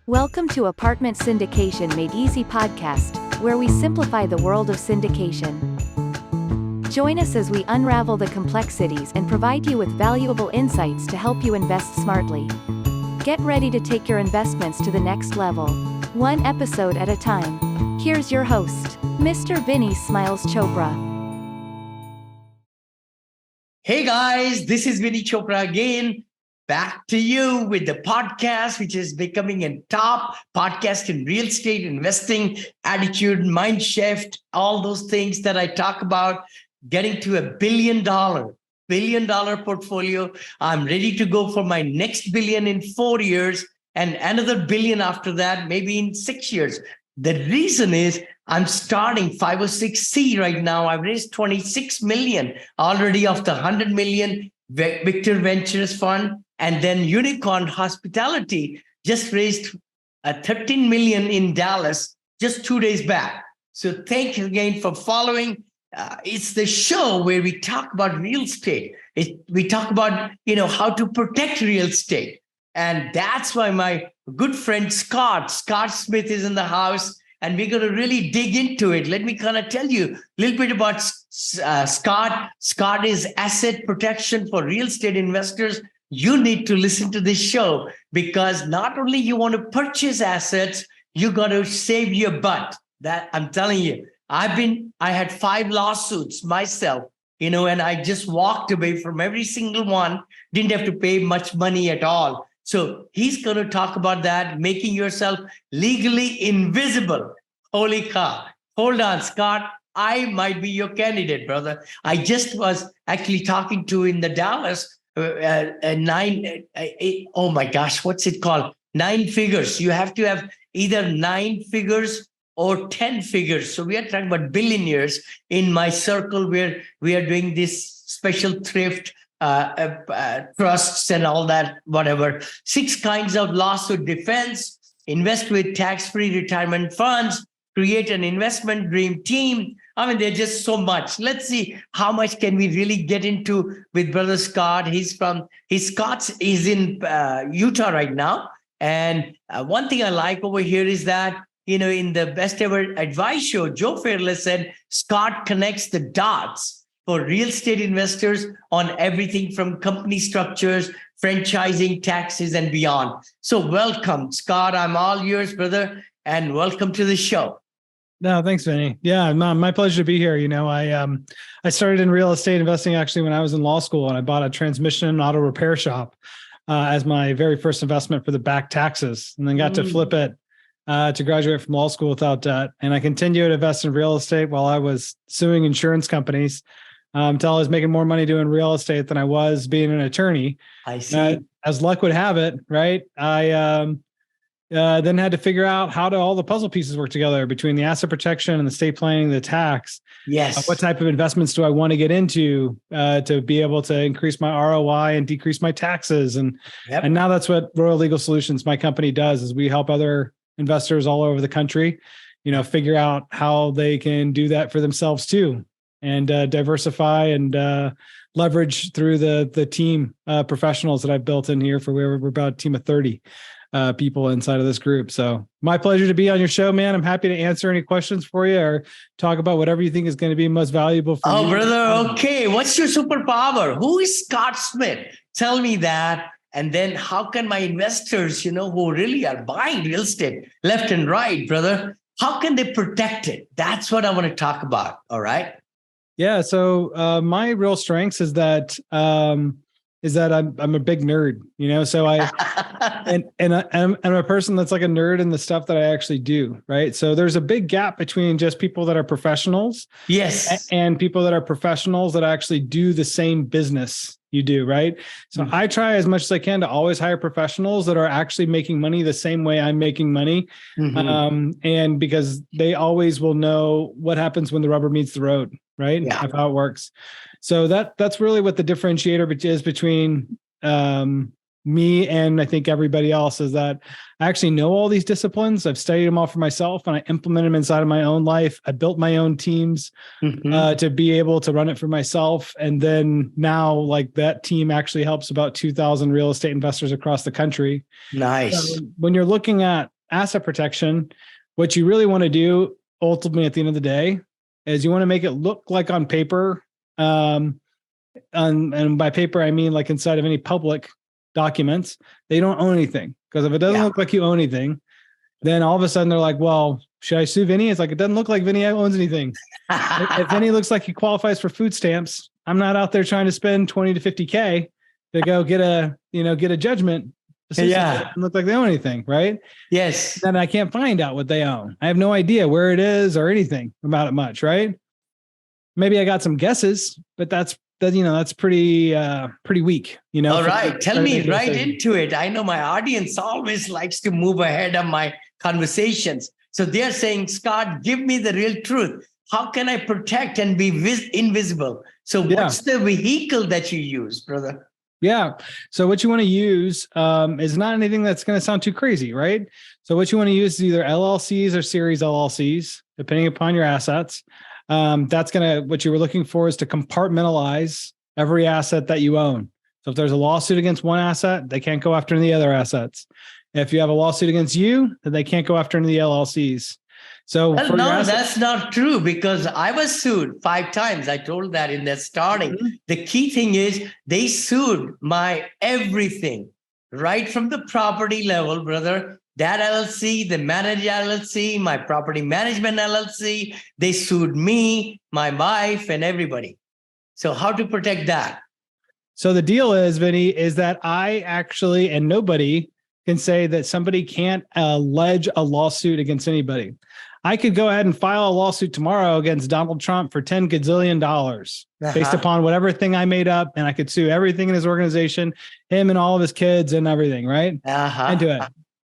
Welcome to Apartment Syndication Made Easy podcast, where we simplify the world of syndication. Join us as we unravel the complexities and provide you with valuable insights to help you invest smartly. Get ready to take your investments to the next level, one episode at a time. Here's your host, Mr. Vinnie Smiles Chopra. Hey guys, this is Vinnie Chopra again. Back to you with the podcast, which is becoming a top podcast in real estate investing, attitude, mind shift, all those things that I talk about, getting to a billion dollar portfolio. I'm ready to go for my next billion in 4 years and another billion after that, maybe in 6 years. The reason is I'm starting 506C right now. I've raised 26 million already of the 100 million Victor Ventures Fund. And then Unicorn Hospitality just raised 13 million in Dallas just 2 days back. So thank you again for following. It's the show where we talk about real estate. We talk about, how to protect real estate. And that's why my good friend Scott Smith is in the house. And we're going to really dig into it. Let me kind of tell you a little bit about Scott. Scott is asset protection for real estate investors. You need to listen to this show because not only you want to purchase assets, you got to save your butt. That I'm telling you. I had 5 lawsuits myself, and I just walked away from every single one. Didn't have to pay much money at all. So he's going to talk about that, making yourself legally invisible. Holy cow. Hold on, Scott. I might be your candidate, brother. I just was actually talking to in the Dallas, 8, oh my gosh, what's it called? 9 figures. You have to have either 9 figures or 10 figures. So we are talking about billionaires in my circle where we are doing this special thrift trusts and all that, whatever. 6 kinds of lawsuit defense, invest with tax-free retirement funds, create an investment dream team. I mean, there's just so much. Let's see how much can we really get into with Brother Scott. He's in Utah right now. And one thing I like over here is that, in the Best Ever Advice show, Joe Fairless said, Scott connects the dots for real estate investors on everything from company structures, franchising, taxes, and beyond. So welcome, Scott. I'm all yours, brother, and welcome to the show. No, thanks, Vinny. Yeah, my pleasure to be here. I started in real estate investing actually when I was in law school, and I bought a transmission and auto repair shop as my very first investment for the back taxes, and then got to flip it to graduate from law school without debt. And I continued to invest in real estate while I was suing insurance companies until I was making more money doing real estate than I was being an attorney. I see. As luck would have it, right? I then had to figure out how do all the puzzle pieces work together between the asset protection and the estate planning, the tax. Yes. What type of investments do I want to get into to be able to increase my ROI and decrease my taxes? And now that's what Royal Legal Solutions, my company, does, is we help other investors all over the country, figure out how they can do that for themselves too, and diversify and leverage through the team professionals that I've built in here. We're about a team of 30 people inside of this group. So my pleasure to be on your show, man. I'm happy to answer any questions for you or talk about whatever you think is going to be most valuable for you. Oh, brother. Okay. What's your superpower? Who is Scott Smith? Tell me that. And then how can my investors, who really are buying real estate left and right, brother, how can they protect it? That's what I want to talk about. All right. Yeah. So my real strengths is that I'm a big nerd, so I'm a person that's like a nerd in the stuff that I actually do. Right. So there's a big gap between just people that are professionals. Yes. And people that are professionals that actually do the same business you do. Right. So I try as much as I can to always hire professionals that are actually making money the same way I'm making money. And because they always will know what happens when the rubber meets the road. Right. Yeah. Of how it works. So that's really what the differentiator is between me and I think everybody else, is that I actually know all these disciplines. I've studied them all for myself and I implement them inside of my own life. I built my own teams to be able to run it for myself. And then now, like, that team actually helps about 2,000 real estate investors across the country. Nice. So when you're looking at asset protection, what you really want to do ultimately at the end of the day is you want to make it look like on paper. And by paper, I mean like inside of any public documents, they don't own anything. Because if it doesn't look like you own anything, then all of a sudden they're like, well, should I sue Vinney? It's like, it doesn't look like Vinney owns anything. If Vinney looks like he qualifies for food stamps, I'm not out there trying to spend 20 to 50K to go get a judgment. Doesn't look like they own anything, right? Yes. Then I can't find out what they own. I have no idea where it is or anything about it much, right? Maybe I got some guesses, but that's pretty weak, All right. Tell me right into it. I know my audience always likes to move ahead of my conversations. So they're saying, Scott, give me the real truth. How can I protect and be invisible? So what's the vehicle that you use, brother? Yeah. So what you want to use is not anything that's going to sound too crazy, right? So what you want to use is either LLCs or Series LLCs, depending upon your assets. What you were looking for is to compartmentalize every asset that you own. So if there's a lawsuit against one asset, they can't go after any of the other assets. If you have a lawsuit against you, then they can't go after any of the LLCs. So that's not true, because I was sued 5 times. I told that in the starting. Mm-hmm. The key thing is they sued my everything, right from the property level, brother. That LLC, the manager LLC, my property management LLC, they sued me, my wife, and everybody. So how to protect that? So the deal is, Vinny, is that I actually, and nobody can say that somebody can't allege a lawsuit against anybody. I could go ahead and file a lawsuit tomorrow against Donald Trump for $10 gazillion based upon whatever thing I made up, and I could sue everything in his organization, him and all of his kids and everything, right? And do it.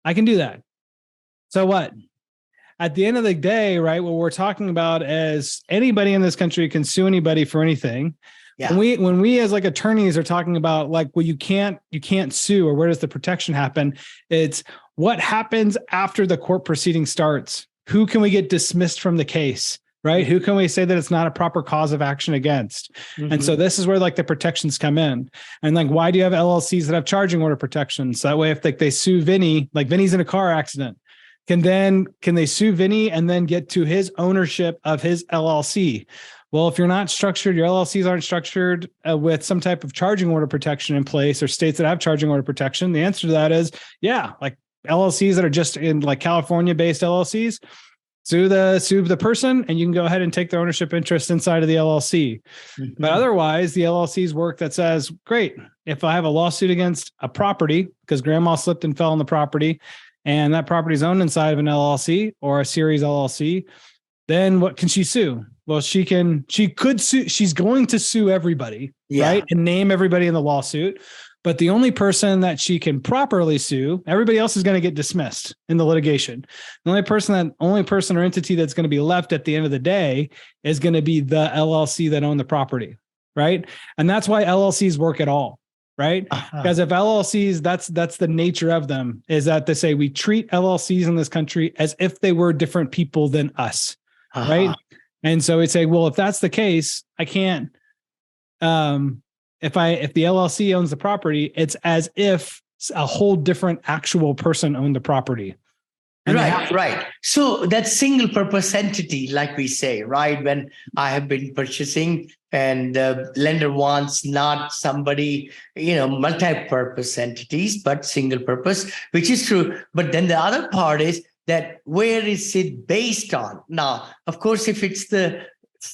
I can do that. So what? At the end of the day, right, what we're talking about is anybody in this country can sue anybody for anything. Yeah. When we as like attorneys are talking about like, well, you can't sue, or where does the protection happen? It's what happens after the court proceeding starts. Who can we get dismissed from the case, right? Who can we say that it's not a proper cause of action against? Mm-hmm. And so this is where like the protections come in. And like, why do you have LLCs that have charging order protections? So that way, if they sue Vinney, like Vinny's in a car accident, can they sue Vinney and then get to his ownership of his LLC? Well, if you're not structured, your LLCs aren't structured with some type of charging order protection in place, or states that have charging order protection, the answer to that is, like LLCs that are just in like California-based LLCs, sue the person, and you can go ahead and take their ownership interest inside of the LLC. Mm-hmm. But otherwise, the LLC's work that says, great, if I have a lawsuit against a property because grandma slipped and fell on the property, and that property is owned inside of an LLC or a Series LLC, then what can she sue? Well, she could sue. She's going to sue everybody, right? And name everybody in the lawsuit. But the only person that she can properly sue, everybody else is going to get dismissed in the litigation. The only person or entity that's going to be left at the end of the day is going to be the LLC that owned the property, right? And that's why LLCs work at all, right? Because if LLCs, that's the nature of them, is that they say we treat LLCs in this country as if they were different people than us, right? And so we'd say, well, if that's the case, I can't. If the LLC owns the property, it's as if a whole different actual person owned the property. Right. So that single purpose entity, like we say, right? When I have been purchasing and the lender wants not somebody, multi-purpose entities, but single purpose, which is true. But then the other part is that where is it based on? Now, of course, if it's the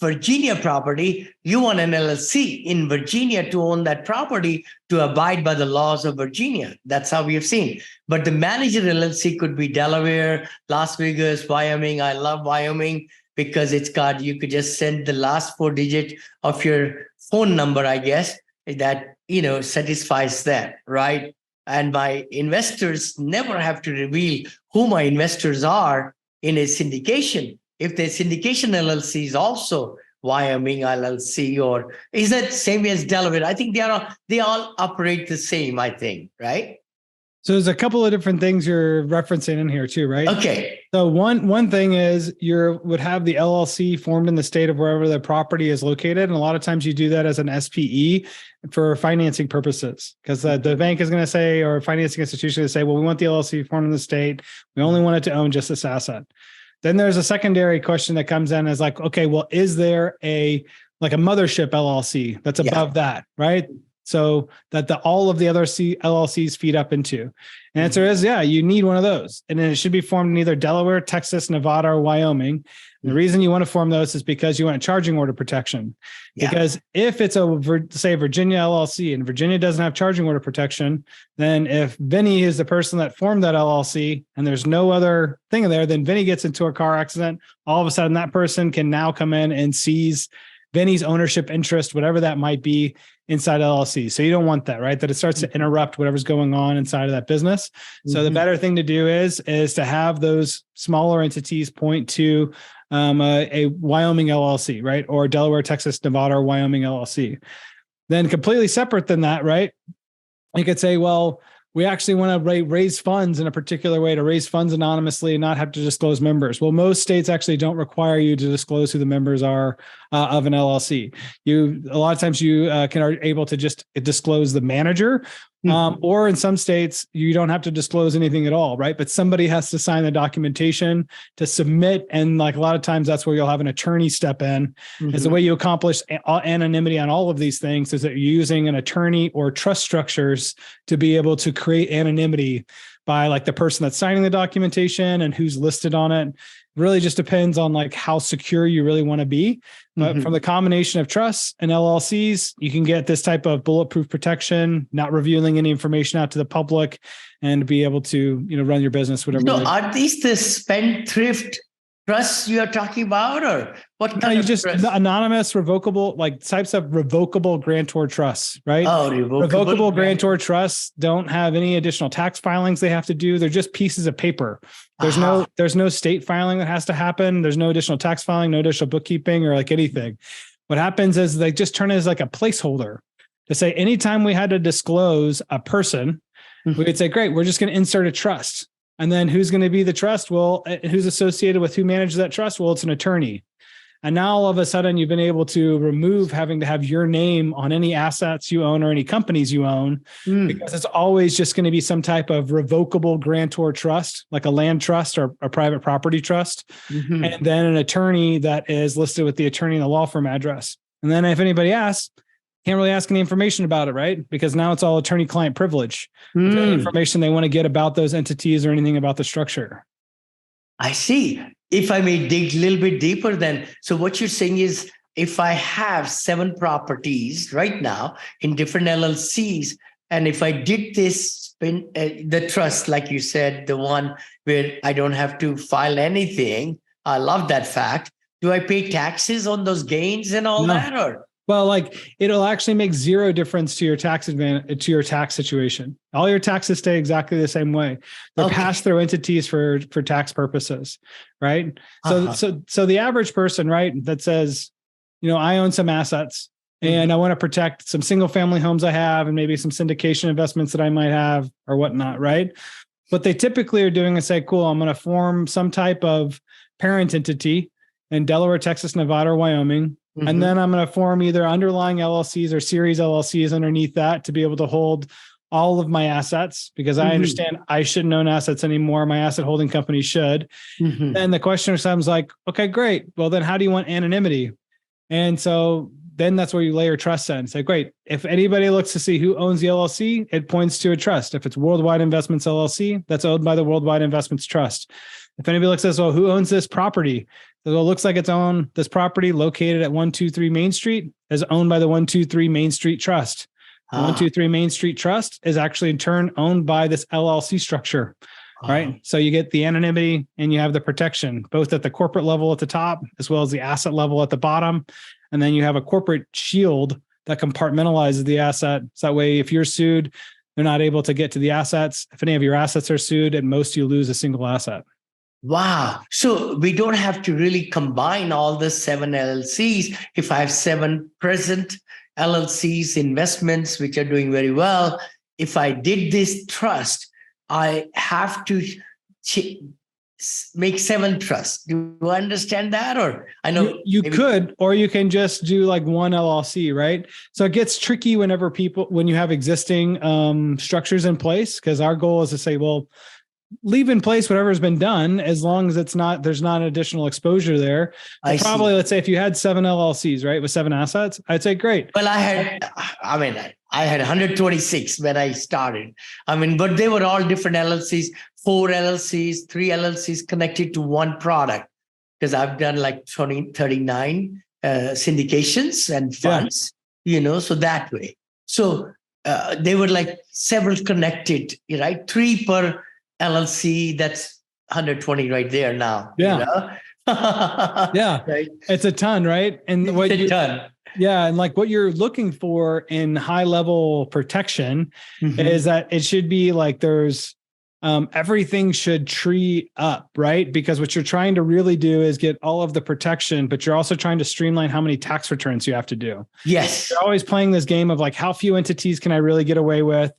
Virginia property, you want an LLC in Virginia to own that property to abide by the laws of Virginia. That's how we have seen. But the manager LLC could be Delaware, Las Vegas, Wyoming. I love Wyoming because you could just send the last 4 digits of your phone number, I guess, that, satisfies that, right? And my investors never have to reveal who my investors are in a syndication. If the syndication LLC is also Wyoming LLC, or is that same as Delaware? I think they all operate the same, I think, right? So there's a couple of different things you're referencing in here too, right? Okay. So one thing is you would have the LLC formed in the state of wherever the property is located. And a lot of times you do that as an SPE for financing purposes, because the bank is going to say, or a financing institution is going to say, well, we want the LLC formed in the state. We only want it to own just this asset. Then there's a secondary question that comes in as like, okay, well, is there a mothership LLC that's above that, right? So that all of the other LLCs feed up into. And answer is, yeah, you need one of those. And then it should be formed in either Delaware, Texas, Nevada, or Wyoming. And the reason you want to form those is because you want charging order protection. Yeah. Because if it's say Virginia LLC and Virginia doesn't have charging order protection, then if Vinney is the person that formed that LLC and there's no other thing in there, then Vinney gets into a car accident. All of a sudden that person can now come in and seize Vinney's ownership interest, whatever that might be, inside LLC. So you don't want that, right? That it starts to interrupt whatever's going on inside of that business. So the better thing to do is to have those smaller entities point to a Wyoming LLC, right? Or Delaware, Texas, Nevada, or Wyoming LLC. Then completely separate than that, right? You could say, well, we actually want to raise funds in a particular way, to raise funds anonymously and not have to disclose members. Well, most states actually don't require you to disclose who the members are of an LLC. A lot of times you are able to just disclose the manager, or in some states you don't have to disclose anything at all, right? But somebody has to sign the documentation to submit, and like a lot of times that's where you'll have an attorney step in. It's the way you accomplish anonymity on all of these things is that you're using an attorney or trust structures to be able to create anonymity by like the person that's signing the documentation and who's listed on it. Really just depends on like how secure you really want to be. But from the combination of trusts and LLCs, you can get this type of bulletproof protection, not revealing any information out to the public, and be able to, run your business, whatever. So are these the spendthrift trusts you are talking about, or what kind of just trust? Anonymous, revocable, like types of revocable grantor trusts, right? Oh, revocable grantor trusts don't have any additional tax filings they have to do. They're just pieces of paper. There's no state filing that has to happen. There's no additional tax filing, no additional bookkeeping or like anything. What happens is they just turn it as like a placeholder to say, anytime we had to disclose a person, we could say, great, we're just going to insert a trust. And then who's going to be the trust? Well, who's associated with who manages that trust? Well, it's an attorney. And now all of a sudden you've been able to remove having to have your name on any assets you own or any companies you own, because it's always just going to be some type of revocable grantor trust, like a land trust or a private property trust. And then an attorney that is listed with the attorney and the law firm address. And then if anybody asks, can't really ask any information about it, right? Because now it's all attorney-client privilege. Any information they want to get about those entities or anything about the structure. I see. If I may dig a little bit deeper then, so what you're saying is, if I have 7 properties right now in different LLCs, and if I did this, the trust, like you said, the one where I don't have to file anything, I love that fact. Do I pay taxes on those gains and all that, or? Well, like it'll actually make zero difference to your tax situation. All your taxes stay exactly the same way. They're passed through entities for tax purposes, right? So the average person, right, that says, I own some assets and I want to protect some single family homes I have and maybe some syndication investments that I might have or whatnot, right? What they typically are doing is say, cool, I'm going to form some type of parent entity in Delaware, Texas, Nevada, or Wyoming. And then I'm going to form either underlying LLCs or series LLCs underneath that to be able to hold all of my assets, because I understand I shouldn't own assets anymore. My asset holding company should. And the question sounds like, okay, great. Well, then how do you want anonymity? And so then that's where you lay your trust in. Say, great. If anybody looks to see who owns the LLC, it points to a trust. If it's Worldwide Investments LLC, that's owned by the Worldwide Investments Trust. If anybody looks at this, well, who owns this property? Well, it looks like it's owned. This property located at 123 Main Street is owned by the 123 Main Street Trust. The 123 Main Street Trust is actually in turn owned by this LLC structure, right? So you get the anonymity and you have the protection, both at the corporate level at the top, as well as the asset level at the bottom. And then you have a corporate shield that compartmentalizes the asset. So that way, if you're sued, they're not able to get to the assets. If any of your assets are sued, at most you lose a single asset. Wow. So we don't have to really combine all the 7 LLCs. If I have 7 present LLCs investments, which are doing very well, if I did this trust, I have to make 7 trusts. Do you understand that? Or I know you could, or you can just do like one LLC, right? So it gets tricky when you have existing structures in place, because our goal is to say, well, leave in place whatever's been done, as long as there's not additional exposure there. Probably, let's say if you had 7 LLCs, right, with 7 assets, I'd say great. Well, I had 126 when I started. But they were all different LLCs, 4 LLCs, 3 LLCs connected to one product, because I've done like 39 syndications and funds, so that way. So they were like several connected, right? 3 per LLC, that's 120 right there now. Yeah. Yeah. Right? It's a ton, right? And it's a ton. Yeah. And like what you're looking for in high level protection is that it should be like there's everything should tree up, right? Because what you're trying to really do is get all of the protection, but you're also trying to streamline how many tax returns you have to do. Yes. You're always playing this game of like, how few entities can I really get away with?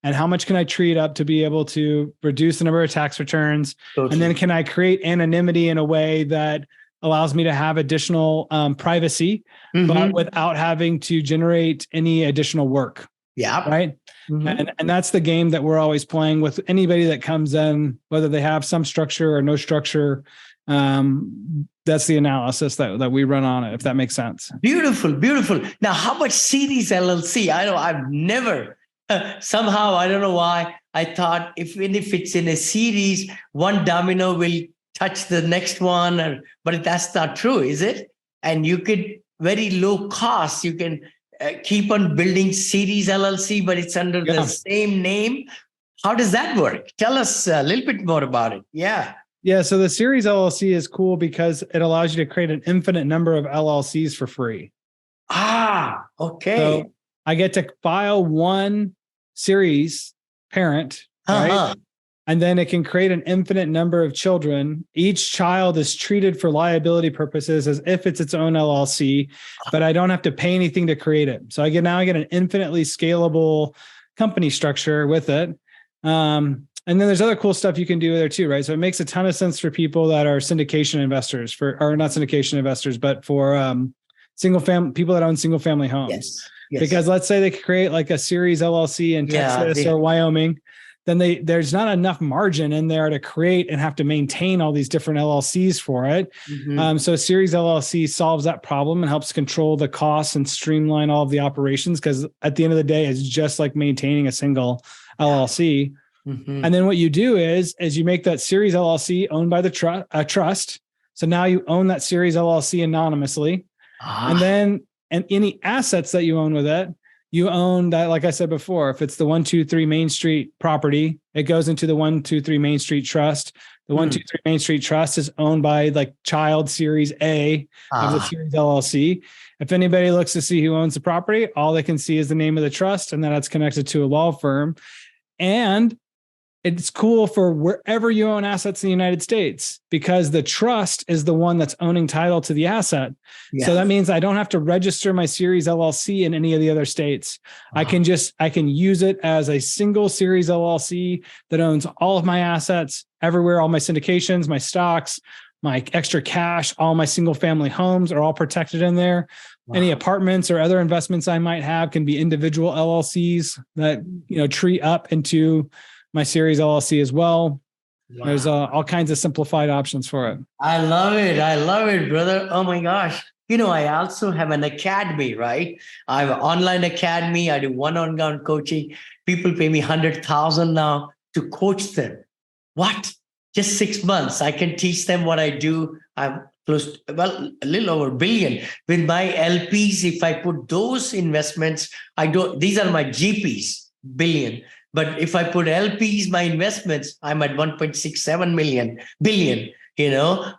And how much can I treat up to be able to reduce the number of tax returns? Totally. And then can I create anonymity in a way that allows me to have additional privacy, but without having to generate any additional work? Yeah. Right. And that's the game that we're always playing with anybody that comes in, whether they have some structure or no structure. That's the analysis that we run on it, if that makes sense. Beautiful, beautiful. Now, how much Series LLC? I know I've never... somehow, I don't know why, I thought if it's in a series, one domino will touch the next one, but that's not true, is it? And you could, very low cost, you can keep on building Series LLC, but it's under the same name. How does that work? Tell us a little bit more about it. Yeah. Yeah. So the Series LLC is cool because it allows you to create an infinite number of LLCs for free. Okay. So I get to file one series parent, right? And then it can create an infinite number of children. Each child is treated for liability purposes as if it's its own LLC, but I don't have to pay anything to create it. So I get an infinitely scalable company structure with it. And then there's other cool stuff you can do there too, right? So it makes a ton of sense for people that are syndication investors, or not syndication investors, but for people that own single family homes. Yes. Because let's say they create like a Series LLC in Texas or Wyoming, then there's not enough margin in there to create and have to maintain all these different LLCs for it. So Series LLC solves that problem and helps control the costs and streamline all of the operations, because at the end of the day, it's just like maintaining a single LLC. And then what you do is you make that Series LLC owned by the trust. So now you own that Series LLC anonymously. And any assets that you own with it, you own that, like I said before, if it's the 123 Main Street property, it goes into the 123 Main Street Trust. The 123 Main Street Trust is owned by like child Series A of the Series LLC. If anybody looks to see who owns the property, all they can see is the name of the trust and that it's connected to a law firm. And it's cool for wherever you own assets in the United States, because the trust is the one that's owning title to the asset. Yeah. So that means I don't have to register my Series LLC in any of the other states. I can use it as a single Series LLC that owns all of my assets everywhere. All my syndications, my stocks, my extra cash, all my single family homes are all protected in there. Any apartments or other investments I might have can be individual LLCs that, tree up into my Series LLC as well. There's all kinds of simplified options for it. I love it, brother. Oh my gosh. I also have an academy, right? I have an online academy. I do one-on-one coaching. People pay me $100,000 now to coach them. What? Just 6 months. I can teach them what I do. I'm close to, a little over $1 billion. With my LPs, if I put those investments, these are my GPs, billion. But if I put LPs, my investments, I'm at 1.67 billion.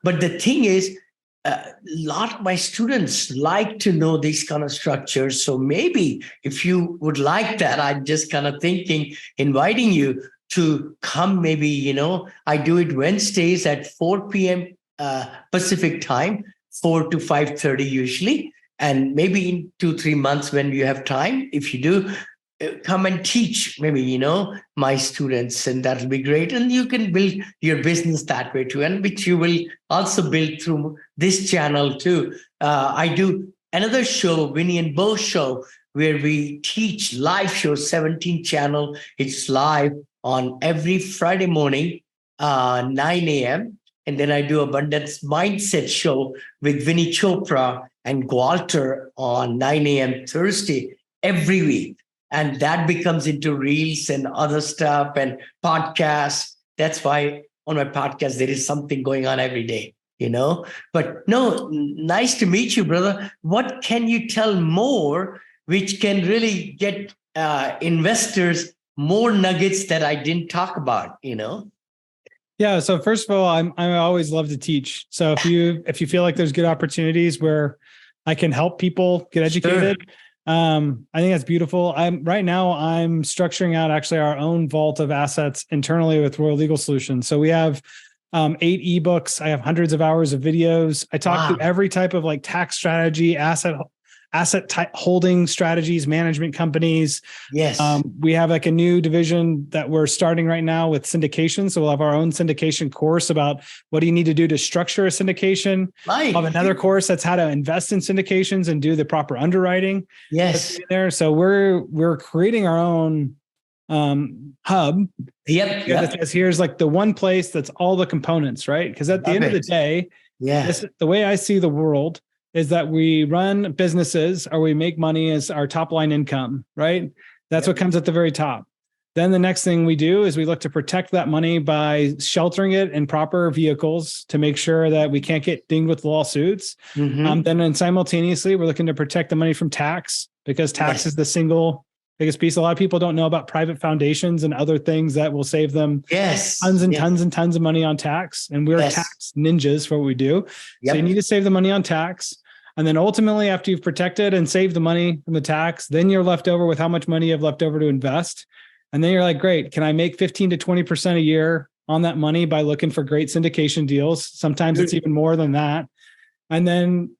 But the thing is, a lot of my students like to know these kind of structures. So maybe if you would like that, I'm just kind of inviting you to come. Maybe, I do it Wednesdays at 4 p.m. Pacific time, 4 to 5:30 usually. And maybe in 2-3 months when you have time, if you do, come and teach maybe, my students, and that'll be great. And you can build your business that way too, and which you will also build through this channel too. I do another show, Vinny and Bo show, where we teach live show, 17 channel. It's live on every Friday morning, 9 a.m. And then I do Abundance Mindset show with Vinnie Chopra and Walter on 9 a.m. Thursday every week. And that becomes into reels and other stuff and podcasts. That's why on my podcast, there is something going on every day, But no, nice to meet you, brother. What can you tell more which can really get investors more nuggets that I didn't talk about, Yeah. So first of all, I always love to teach. So if you feel like there's good opportunities where I can help people get educated, sure. I think that's beautiful. Right now I'm structuring out actually our own vault of assets internally with Royal Legal Solutions. So we have 8 ebooks. I have hundreds of hours of videos. I talk through every type of like tax strategy, asset type holding strategies, management companies. Yes. We have like a new division that we're starting right now with syndication. So we'll have our own syndication course about what do you need to do to structure a syndication. Right. We'll have another course that's how to invest in syndications and do the proper underwriting. Yes. There. So we're creating our own hub. Yep. That says here's like the one place that's all the components, right? Because at the end of the day, the way I see the world is that we run businesses or we make money as our top line income, right? That's what comes at the very top. Then the next thing we do is we look to protect that money by sheltering it in proper vehicles to make sure that we can't get dinged with lawsuits. Then simultaneously, we're looking to protect the money from tax because tax is the single biggest piece. A lot of people don't know about private foundations and other things that will save them tons and tons and tons of money on tax. And we're tax ninjas for what we do. So you need to save the money on tax. And then ultimately, after you've protected and saved the money from the tax, then you're left over with how much money you have left over to invest. And then you're like, great, can I make 15 to 20% a year on that money by looking for great syndication deals? Sometimes it's even more than that. And then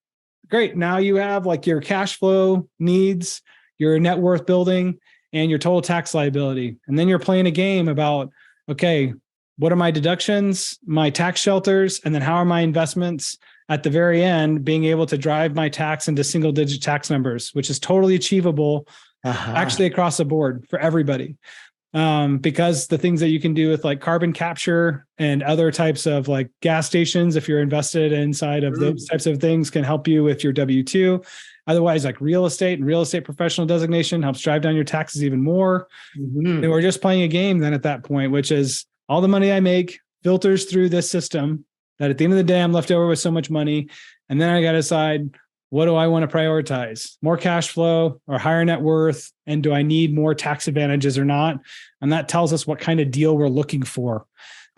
great, now you have like your cash flow needs, your net worth building, and your total tax liability. And then you're playing a game about, okay, what are my deductions, my tax shelters, and then how are my investments at the very end being able to drive my tax into single digit tax numbers, which is totally achievable actually across the board for everybody. Because the things that you can do with like carbon capture and other types of like gas stations, if you're invested inside of those types of things, can help you with your W-2. Otherwise, like real estate and real estate professional designation helps drive down your taxes even more. And we're just playing a game then at that point, which is all the money I make filters through this system that at the end of the day, I'm left over with so much money. And then I got to decide, what do I want to prioritize? More cash flow or higher net worth? And do I need more tax advantages or not? And that tells us what kind of deal we're looking for.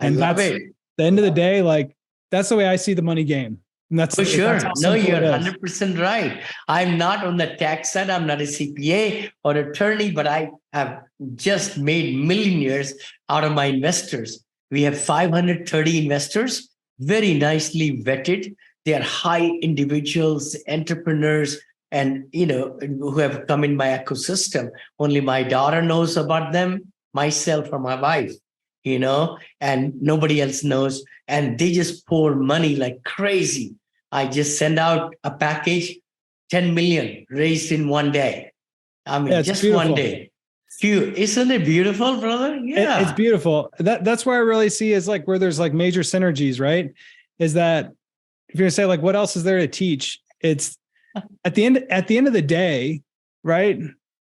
And that's the end of the day, like that's the way I see the money game. And that's for sure. No, you're 100% right. I'm not on the tax side. I'm not a CPA or attorney, but I have just made millionaires out of my investors. We have 530 investors, very nicely vetted. They are high individuals, entrepreneurs, and who have come in my ecosystem. Only my daughter knows about them, myself or my wife, and nobody else knows. And they just pour money like crazy. I just send out a package, 10 million raised in one day. I mean, just beautiful. One day. Isn't it beautiful, brother? Yeah, it's beautiful. That's where I really see is like where there's like major synergies, right? Is that if you're gonna say like, what else is there to teach? It's at the end of the day, right?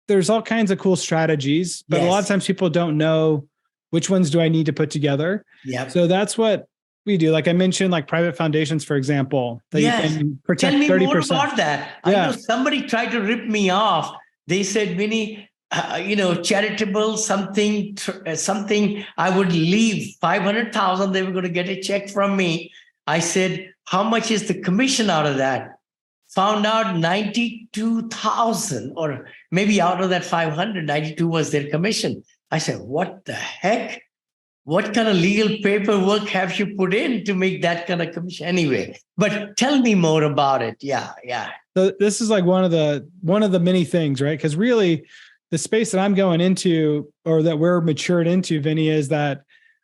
There's all kinds of cool strategies, but a lot of times people don't know which ones do I need to put together. Yeah. So that's what we do. Like I mentioned, like private foundations, for example, that you can protect 30%. Tell me more about that. I know somebody tried to rip me off. They said, Vinny, charitable something. I would leave 500,000. They were going to get a check from me. I said, how much is the commission out of that? Found out 92,000, or maybe out of that 500, 92 was their commission. I said, what the heck? What kind of legal paperwork have you put in to make that kind of commission? Anyway, but tell me more about it. Yeah. So this is like one of the many things, right? Because really, the space that I'm going into, or that we're matured into, Vinny, is that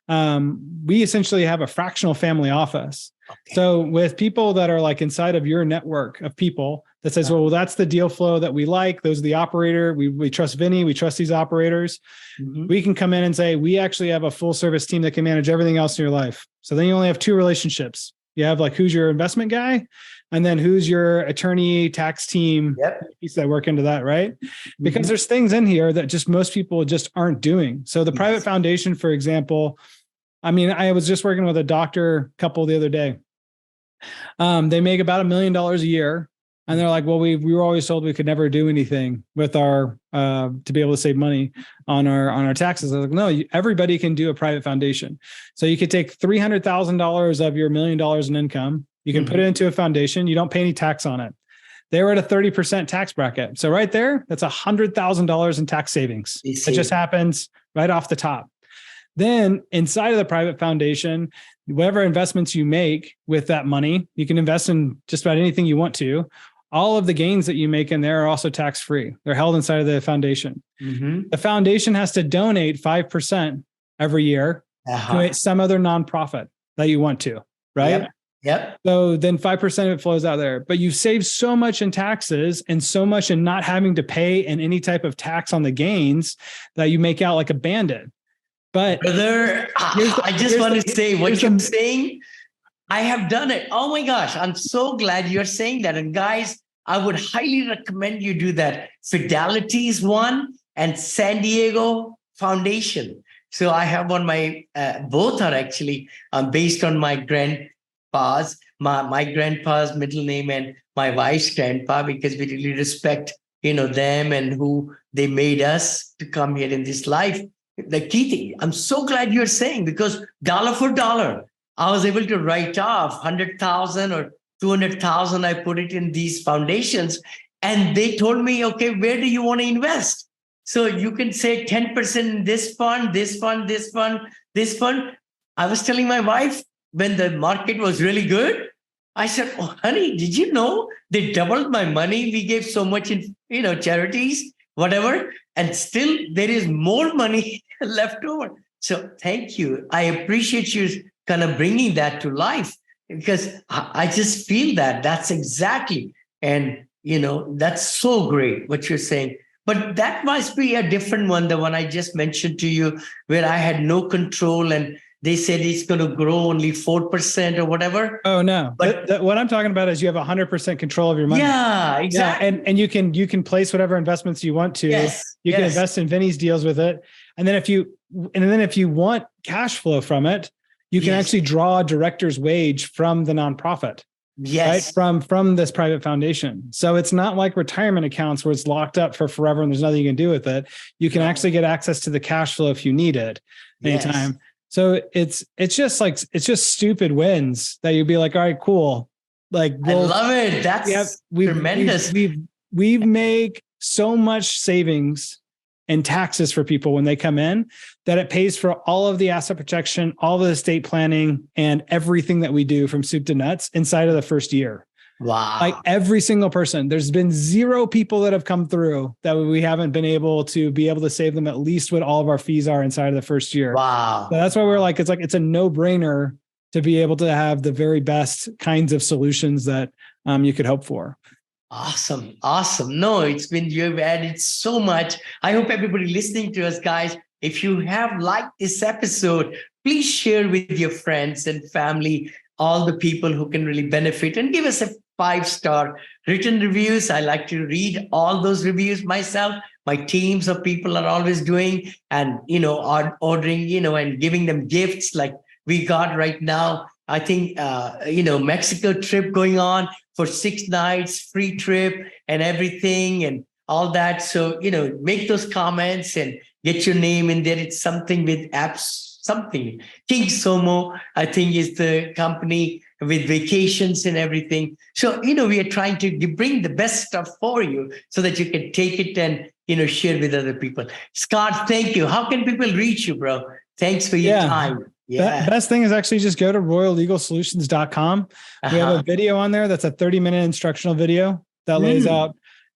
we essentially have a fractional family office. Okay. So with people that are like inside of your network of people that says, well, that's the deal flow that we like. Those are the operator. We trust Vinney. We trust these operators. Mm-hmm. We can come in and say, we actually have a full service team that can manage everything else in your life. So then you only have two relationships. You have like, who's your investment guy? And then who's your attorney tax team piece that work into that, right? Because mm-hmm. there's things in here that just most people just aren't doing. So the private foundation, for example, I mean, I was just working with a doctor couple the other day. They make about $1 million a year. And they're like, well, we were always told we could never do anything with our, to be able to save money on our taxes. I was like, no, everybody can do a private foundation. So you could take $300,000 of your $1 million in income. You can put it into a foundation. You don't pay any tax on it. They were at a 30% tax bracket. So right there, that's $100,000 in tax savings. It just happens right off the top. Then inside of the private foundation, whatever investments you make with that money, you can invest in just about anything you want to. All of the gains that you make in there are also tax-free. They're held inside of the foundation. Mm-hmm. The foundation has to donate 5% every year to some other nonprofit that you want to, right? Yep. So then 5% of it flows out there, but you've saved so much in taxes and so much in not having to pay in any type of tax on the gains that you make out like a bandit. But brother, I just want to say what you're saying. I have done it. Oh my gosh. I'm so glad you're saying that. And guys, I would highly recommend you do that. Fidelity is one, and San Diego Foundation. So I have on my, both are actually based on my grandpa's, my grandpa's middle name and my wife's grandpa, because we really respect, them and who they made us to come here in this life. The key thing, I'm so glad you're saying, because dollar for dollar, I was able to write off 100,000 or 200,000. I put it in these foundations, and they told me, okay, where do you want to invest? So you can say 10% in this fund, this fund, this fund, this fund. I was telling my wife when the market was really good, I said, oh, honey, did you know they doubled my money? We gave so much in, charities, whatever. And still there is more money left over. So thank you. I appreciate you kind of bringing that to life, because I just feel that's exactly. And, that's so great what you're saying. But that must be a different one, the one I just mentioned to you, where I had no control and they said it's going to grow only 4% or whatever. Oh, no. But what I'm talking about is you have 100% control of your money. Yeah, exactly. Yeah, and you can place whatever investments you want to. You can invest in Vinny's deals with it. And then if you want cash flow from it, you can actually draw a director's wage from the nonprofit. Yes. Right? From this private foundation. So it's not like retirement accounts where it's locked up for forever and there's nothing you can do with it. You can actually get access to the cash flow if you need it anytime. Yes. So it's just stupid wins that you'd be like, all right, cool. Like, I love it. That's tremendous. We've made so much savings and taxes for people when they come in that it pays for all of the asset protection, all the estate planning, and everything that we do from soup to nuts inside of the first year. Wow. Like every single person. There's been 0 people that have come through that we haven't been able to save them at least what all of our fees are inside of the first year. Wow. So that's why we're like, it's a no-brainer to be able to have the very best kinds of solutions that you could hope for. Awesome. No, you've added so much. I hope everybody listening to us, guys, if you have liked this episode, please share with your friends and family, all the people who can really benefit, and give us a 5-star written reviews. I like to read all those reviews myself. My teams of people are always doing and, ordering, and giving them gifts like we got right now. I think, Mexico trip going on for 6 nights, free trip and everything and all that. So, make those comments and get your name in there. It's something with apps, something. King Somo, I think, is the company with vacations and everything. So, we are trying to bring the best stuff for you so that you can take it and, share with other people. Scott, thank you. How can people reach you, bro? Thanks for your time. Yeah. The best thing is actually just go to royallegalsolutions.com. We have a video on there that's a 30-minute instructional video that lays out,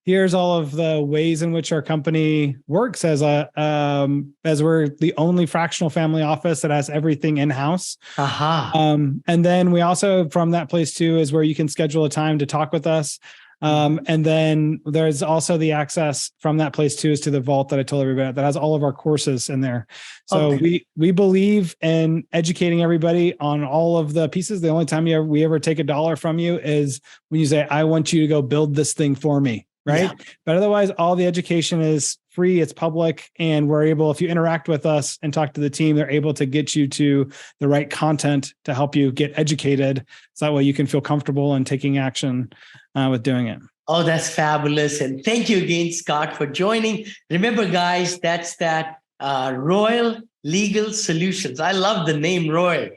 here's all of the ways in which our company works as we're the only fractional family office that has everything in-house. And then we also, from that place too, is where you can schedule a time to talk with us. And then there's also the access from that place too, is to the vault that I told everybody about, that has all of our courses in there. So we believe in educating everybody on all of the pieces. The only time we ever take $1 from you is when you say, I want you to go build this thing for me. Right. Yeah. But otherwise, all the education is free. It's public. And we're able, if you interact with us and talk to the team, they're able to get you to the right content to help you get educated. So that way you can feel comfortable in taking action with doing it. Oh, that's fabulous. And thank you again, Scott, for joining. Remember, guys, that's that Royal Legal Solutions. I love the name Royal.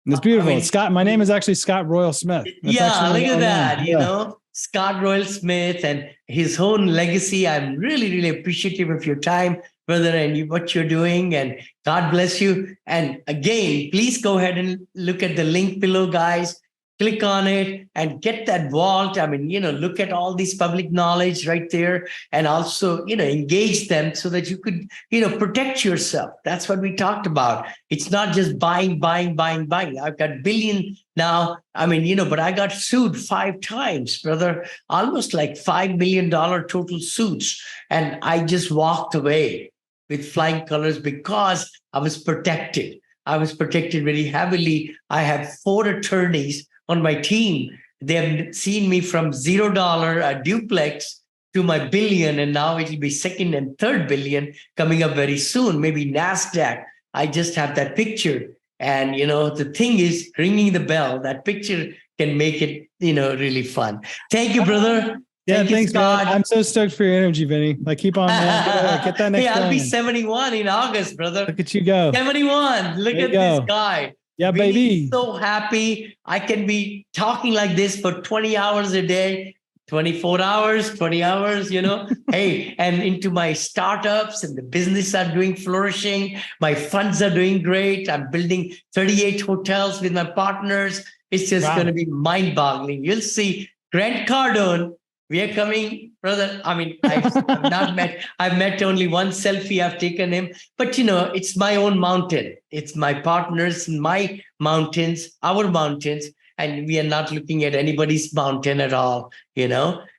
It's beautiful. I mean, Scott, my name is actually Scott Royal Smith. That's look at that, you know. Scott Royal Smith and his own legacy. I'm really, really appreciative of your time, brother, and what you're doing. And God bless you. And again, please go ahead and look at the link below, guys. Click on it and get that vault. I mean, look at all this public knowledge right there, and also, engage them so that you could, protect yourself. That's what we talked about. It's not just buying. I've got billion now. I mean, but I got sued 5 times, brother, almost like $5 million total suits. And I just walked away with flying colors because I was protected. I was protected very heavily. I have 4 attorneys on my team. They have seen me from $0, a duplex, to my billion, and now it will be second and third billion coming up very soon, maybe NASDAQ. I just have that picture. And, the thing is ringing the bell. That picture can make it, really fun. Thank you, brother. Yeah, thanks, Scott. I'm so stoked for your energy, Vinny. Like, keep on, man. Get that next I'll be 71 in August, brother. Look at you go. 71. Look at this guy. Yeah, baby. So happy. I can be talking like this for 20 hours a day, 24 hours, 20 hours, Hey, and into my startups and the business are doing flourishing. My funds are doing great. I'm building 38 hotels with my partners. It's just going to be mind-boggling. You'll see Grant Cardone. We are coming, brother. I mean, I've not met. I've met only one selfie. I've taken him. But, it's my own mountain. It's my partners, my mountains, our mountains. And we are not looking at anybody's mountain at all,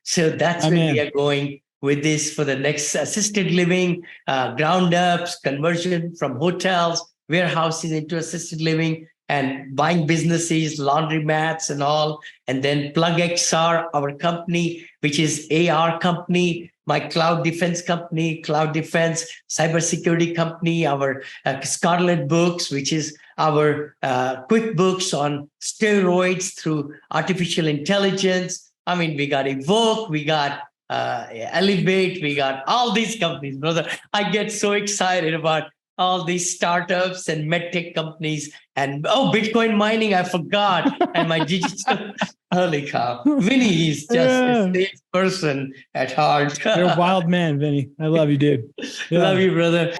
So that's where we are going with this for the next assisted living, ground ups, conversion from hotels, warehouses into assisted living, and buying businesses, laundromats and all. And then Plug XR, our company, which is AR company, my cloud defense company, cloud defense, cybersecurity company, our Scarlet Books, which is our QuickBooks on steroids through artificial intelligence. I mean, we got Evoke, we got Elevate, we got all these companies, brother. I get so excited about all these startups and medtech companies, and Bitcoin mining, I forgot, and my digital. Holy cow. Vinny is just a sales person at heart. You're a wild man, Vinny. I love you, dude. Love you, brother.